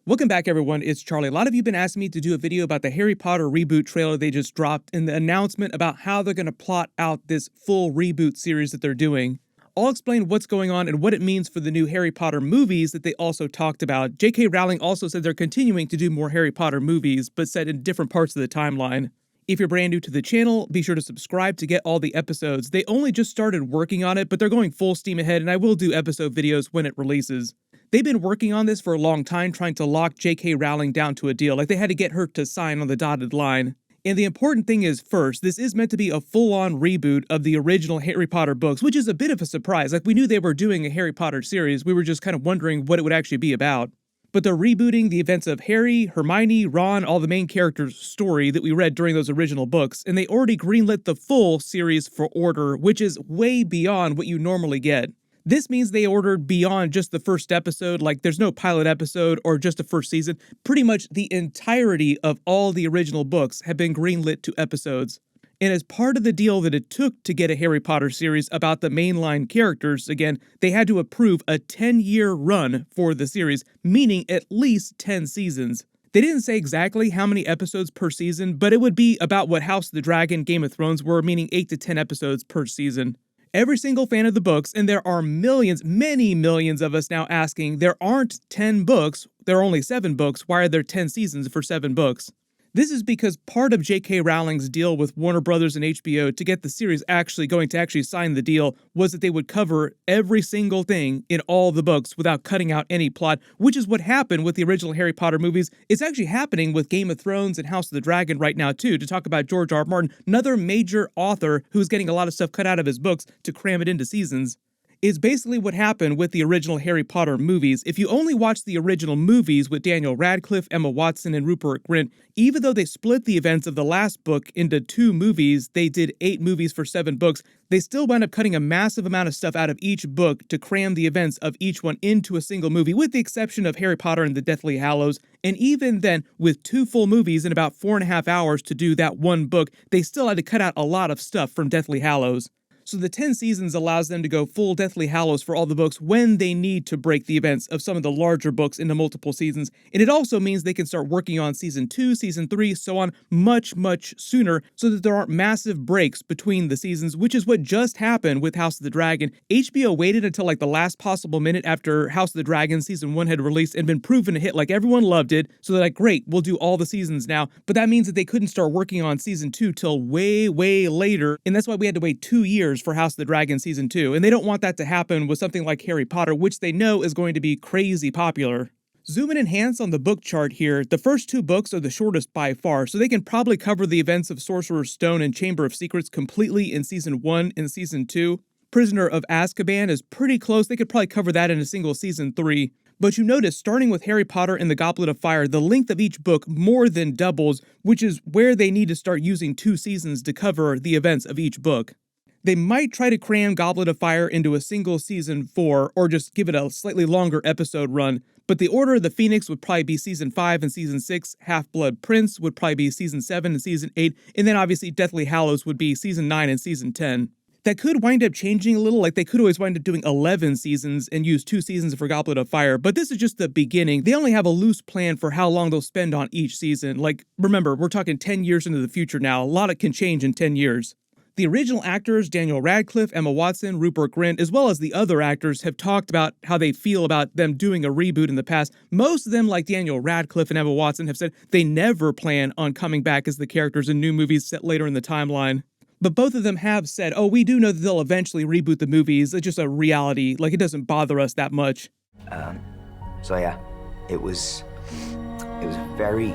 Welcome back, everyone. It's Charlie. A lot of you have been asking me to do a video about the Harry Potter reboot trailer they just dropped and the announcement about how they're going to plot out this full reboot series that they're doing. I'll explain what's going on and what it means for the new Harry Potter movies that they also talked about. J.K. Rowling also said they're continuing to do more Harry Potter movies, but set in different parts of the timeline. If you're brand new to the channel, be sure to subscribe to get all the episodes. They only just started working on it, but they're going full steam ahead, and I will do episode videos when it releases. They've been working on this for a long time, trying to lock J.K. Rowling down to a deal. Like, they had to get her to sign on the dotted line. And the important thing is, first, this is meant to be a full-on reboot of the original Harry Potter books, which is a bit of a surprise. Like, we knew they were doing a Harry Potter series, we were just kind of wondering what it would actually be about. But they're rebooting the events of Harry, Hermione, Ron, all the main characters' story that we read during those original books, and they already greenlit the full series for order, which is way beyond what you normally get. This means they ordered beyond just the first episode, like there's no pilot episode or just the first season. Pretty much the entirety of all the original books have been greenlit to episodes. And as part of the deal that it took to get a Harry Potter series about the mainline characters, again, they had to approve a 10-year run for the series, meaning at least 10 seasons. They didn't say exactly how many episodes per season, but it would be about what House of the Dragon, Game of Thrones were, meaning 8 to 10 episodes per season. Every single fan of the books, and there are millions, many millions of us now asking, there aren't 10 books, there are only 7 books, why are there 10 seasons for 7 books? This is because part of J.K. Rowling's deal with Warner Brothers and HBO to get the series going to sign the deal was that they would cover every single thing in all the books without cutting out any plot, which is what happened with the original Harry Potter movies. It's actually happening with Game of Thrones and House of the Dragon right now too, to talk about George R. Martin, another major author who's getting a lot of stuff cut out of his books to cram it into seasons. Is basically what happened with the original Harry Potter movies. If you only watch the original movies with Daniel Radcliffe, Emma Watson, and Rupert Grint, even though they split the events of the last book into 2 movies, they did 8 movies for 7 books, they still wound up cutting a massive amount of stuff out of each book to cram the events of each one into a single movie, with the exception of Harry Potter and the Deathly Hallows. And even then, with 2 full movies and about 4.5 hours to do that one book, they still had to cut out a lot of stuff from Deathly Hallows. So the 10 seasons allows them to go full Deathly Hallows for all the books when they need to break the events of some of the larger books into multiple seasons. And it also means they can start working on season 2, season 3, so on much, much sooner so that there aren't massive breaks between the seasons, which is what just happened with House of the Dragon. HBO waited until like the last possible minute after House of the Dragon season 1 had released and been proven a hit. Like, everyone loved it. So they're like, great, we'll do all the seasons now. But that means that they couldn't start working on season 2 till way, way later. And that's why we had to wait 2 years for House of the Dragon season 2, and they don't want that to happen with something like Harry Potter, which they know is going to be crazy popular. Zoom and enhance on the book chart here. The first 2 books are the shortest by far, so they can probably cover the events of Sorcerer's Stone and Chamber of Secrets completely in season 1 and season 2. Prisoner of Azkaban is pretty close, they could probably cover that in a single season 3. But you notice, starting with Harry Potter and the Goblet of Fire, the length of each book more than doubles, which is where they need to start using 2 seasons to cover the events of each book. They might try to cram Goblet of Fire into a single season 4, or just give it a slightly longer episode run, but the Order of the Phoenix would probably be season 5 and season 6, Half-Blood Prince would probably be season 7 and season 8, and then obviously Deathly Hallows would be season 9 and season 10. That could wind up changing a little, like they could always wind up doing 11 seasons and use 2 seasons for Goblet of Fire, but this is just the beginning. They only have a loose plan for how long they'll spend on each season. Like, remember, we're talking 10 years into the future now. A lot can change in 10 years. The original actors, Daniel Radcliffe, Emma Watson, Rupert Grint, as well as the other actors, have talked about how they feel about them doing a reboot in the past. Most of them, like Daniel Radcliffe and Emma Watson, have said they never plan on coming back as the characters in new movies set later in the timeline. But both of them have said, oh, we do know that they'll eventually reboot the movies. It's just a reality. Like, it doesn't bother us that much. So yeah, it was a very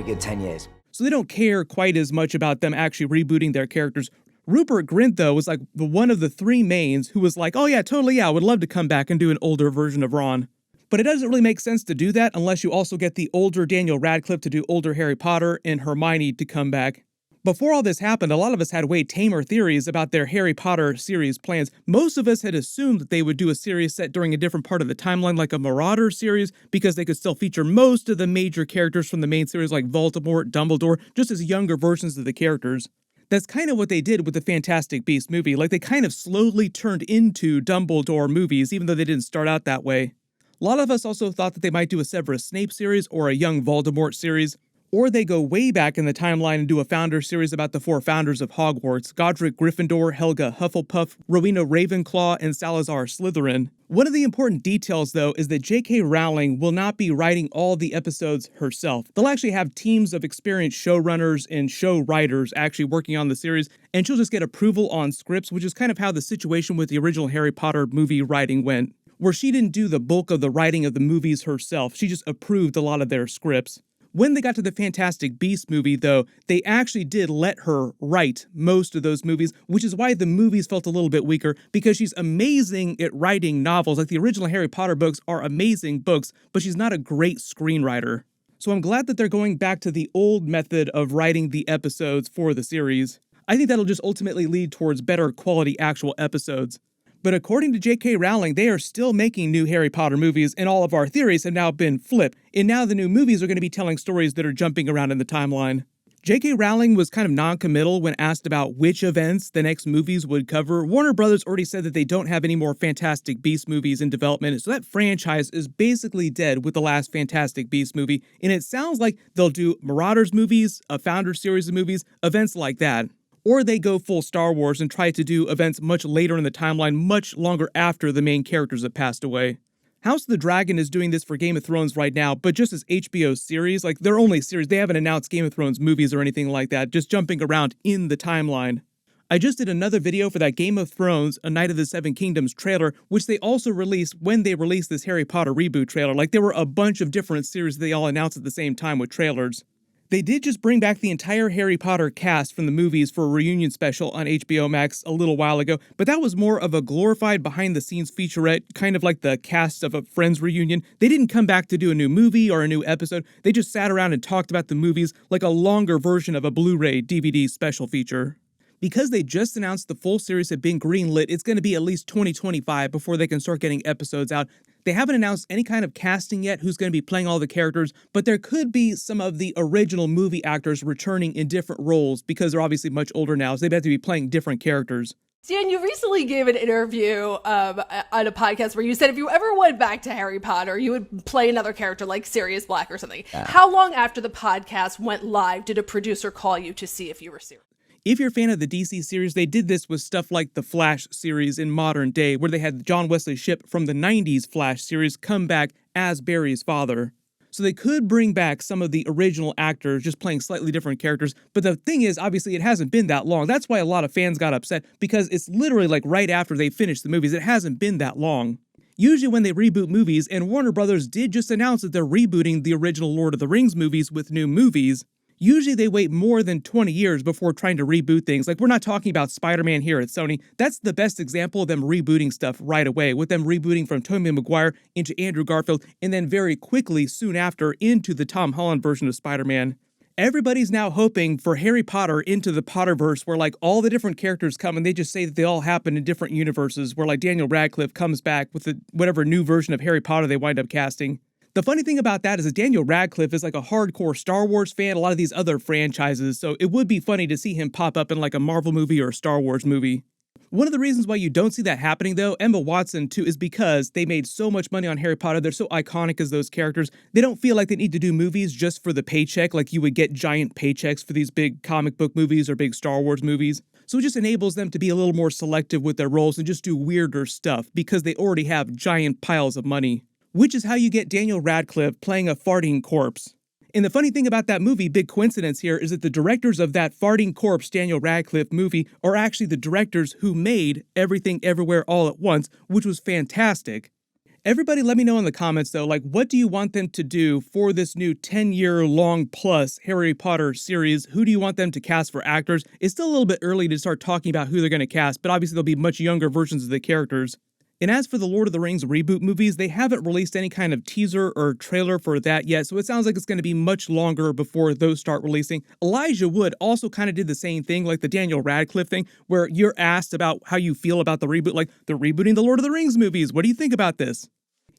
good 10 years. So they don't care quite as much about them actually rebooting their characters. Rupert Grint, though, was like one of the 3 mains who was like, oh yeah, totally, yeah, I would love to come back and do an older version of Ron. But it doesn't really make sense to do that unless you also get the older Daniel Radcliffe to do older Harry Potter and Hermione to come back. Before all this happened, a lot of us had way tamer theories about their Harry Potter series plans. Most of us had assumed that they would do a series set during a different part of the timeline, like a Mauraders series, because they could still feature most of the major characters from the main series like Voldemort, Dumbledore, just as younger versions of the characters. That's kind of what they did with the Fantastic Beasts movie. Like, they kind of slowly turned into Dumbledore movies, even though they didn't start out that way. A lot of us also thought that they might do a Severus Snape series or a young Voldemort series, or they go way back in the timeline and do a founder series about the 4 founders of Hogwarts: Godric Gryffindor, Helga Hufflepuff, Rowena Ravenclaw, and Salazar Slytherin. One of the important details, though, is that J.K. Rowling will not be writing all the episodes herself. They'll actually have teams of experienced showrunners and show writers actually working on the series, and she'll just get approval on scripts, which is kind of how the situation with the original Harry Potter movie writing went, where she didn't do the bulk of the writing of the movies herself. She just approved a lot of their scripts. When they got to the Fantastic Beasts movie, though, they actually did let her write most of those movies, which is why the movies felt a little bit weaker, because she's amazing at writing novels. Like, the original Harry Potter books are amazing books, but she's not a great screenwriter. So I'm glad that they're going back to the old method of writing the episodes for the series. I think that'll just ultimately lead towards better quality actual episodes. But according to J.K. Rowling, they are still making new Harry Potter movies, and all of our theories have now been flipped, and now the new movies are going to be telling stories that are jumping around in the timeline. J.K. Rowling was kind of non-committal when asked about which events the next movies would cover. Warner Brothers already said that they don't have any more Fantastic Beasts movies in development, so that franchise is basically dead with the last Fantastic Beasts movie, and it sounds like they'll do Marauders movies, a Founder series of movies, events like that. Or they go full Star Wars and try to do events much later in the timeline, much longer after the main characters have passed away. House of the Dragon is doing this for Game of Thrones right now, but just as HBO series, like their only series. They haven't announced Game of Thrones movies or anything like that, just jumping around in the timeline. I just did another video for that Game of Thrones, A Knight of the Seven Kingdoms trailer, which they also released when they released this Harry Potter reboot trailer. Like, there were a bunch of different series they all announced at the same time with trailers. They did just bring back the entire Harry Potter cast from the movies for a reunion special on HBO Max a little while ago, but that was more of a glorified behind-the-scenes featurette, kind of like the cast of a Friends reunion. They didn't come back to do a new movie or a new episode. They just sat around and talked about the movies like a longer version of a Blu-ray DVD special feature. Because they just announced the full series had been greenlit, it's going to be at least 2025 before they can start getting episodes out. They haven't announced any kind of casting yet, who's going to be playing all the characters, but there could be some of the original movie actors returning in different roles because they're obviously much older now, so they have to be playing different characters. Dan, you recently gave an interview on a podcast where you said if you ever went back to Harry Potter, you would play another character like Sirius Black or something. Yeah. How long after the podcast went live did a producer call you to see if you were serious? If you're a fan of the DC series, they did this with stuff like the Flash series in modern day, where they had John Wesley Shipp from the 90s Flash series come back as Barry's father. So they could bring back some of the original actors just playing slightly different characters, but the thing is, obviously, it hasn't been that long. That's why a lot of fans got upset, because it's literally like right after they finished the movies. It hasn't been that long. Usually when they reboot movies, and Warner Brothers did just announce that they're rebooting the original Lord of the Rings movies with new movies, usually they wait more than 20 years before trying to reboot things. Like, we're not talking about Spider-Man here at Sony. That's the best example of them rebooting stuff right away, with them rebooting from Tobey Maguire into Andrew Garfield, and then very quickly, soon after, into the Tom Holland version of Spider-Man. Everybody's now hoping for Harry Potter into the Potterverse, where like all the different characters come and they just say that they all happen in different universes, where like Daniel Radcliffe comes back with whatever new version of Harry Potter they wind up casting. The funny thing about that is that Daniel Radcliffe is like a hardcore Star Wars fan, a lot of these other franchises, so it would be funny to see him pop up in like a Marvel movie or a Star Wars movie. One of the reasons why you don't see that happening, though, Emma Watson, too, is because they made so much money on Harry Potter. They're so iconic as those characters. They don't feel like they need to do movies just for the paycheck, like you would get giant paychecks for these big comic book movies or big Star Wars movies. So it just enables them to be a little more selective with their roles and just do weirder stuff because they already have giant piles of money. Which is how you get Daniel Radcliffe playing a farting corpse. And the funny thing about that movie, big coincidence here, is that the directors of that farting corpse Daniel Radcliffe movie are actually the directors who made Everything Everywhere All at Once, which was fantastic. Everybody let me know in the comments, though, like, what do you want them to do for this new 10-year-long plus Harry Potter series? Who do you want them to cast for actors? It's still a little bit early to start talking about who they're going to cast, but obviously there'll be much younger versions of the characters. And as for the Lord of the Rings reboot movies, they haven't released any kind of teaser or trailer for that yet, so it sounds like it's going to be much longer before those start releasing. Elijah Wood also kind of did the same thing, like the Daniel Radcliffe thing, where you're asked about how you feel about the reboot, like, they're rebooting the Lord of the Rings movies. What do you think about this?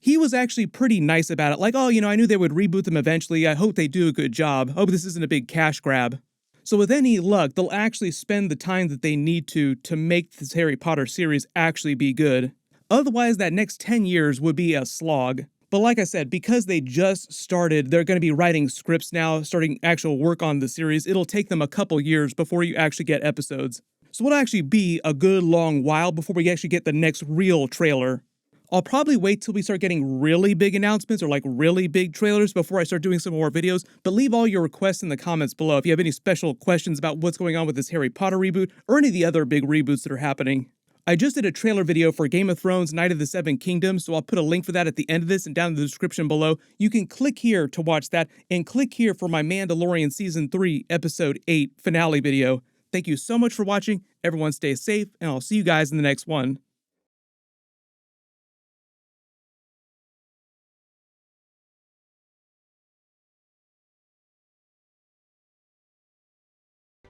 He was actually pretty nice about it, like, oh, I knew they would reboot them eventually. I hope they do a good job. Hope this isn't a big cash grab. So with any luck, they'll actually spend the time that they need to make this Harry Potter series actually be good. Otherwise, that next 10 years would be a slog. But like I said, because they just started, they're going to be writing scripts now, starting actual work on the series. It'll take them a couple years before you actually get episodes. So it'll actually be a good long while before we actually get the next real trailer. I'll probably wait till we start getting really big announcements or like really big trailers before I start doing some more videos, but leave all your requests in the comments below if you have any special questions about what's going on with this Harry Potter reboot or any of the other big reboots that are happening. I just did a trailer video for Game of Thrones Night of the Seven Kingdoms, so I'll put a link for that at the end of this and down in the description below. You can click here to watch that and click here for my Mandalorian Season 3 Episode 8 finale video. Thank you so much for watching, everyone stay safe, and I'll see you guys in the next one.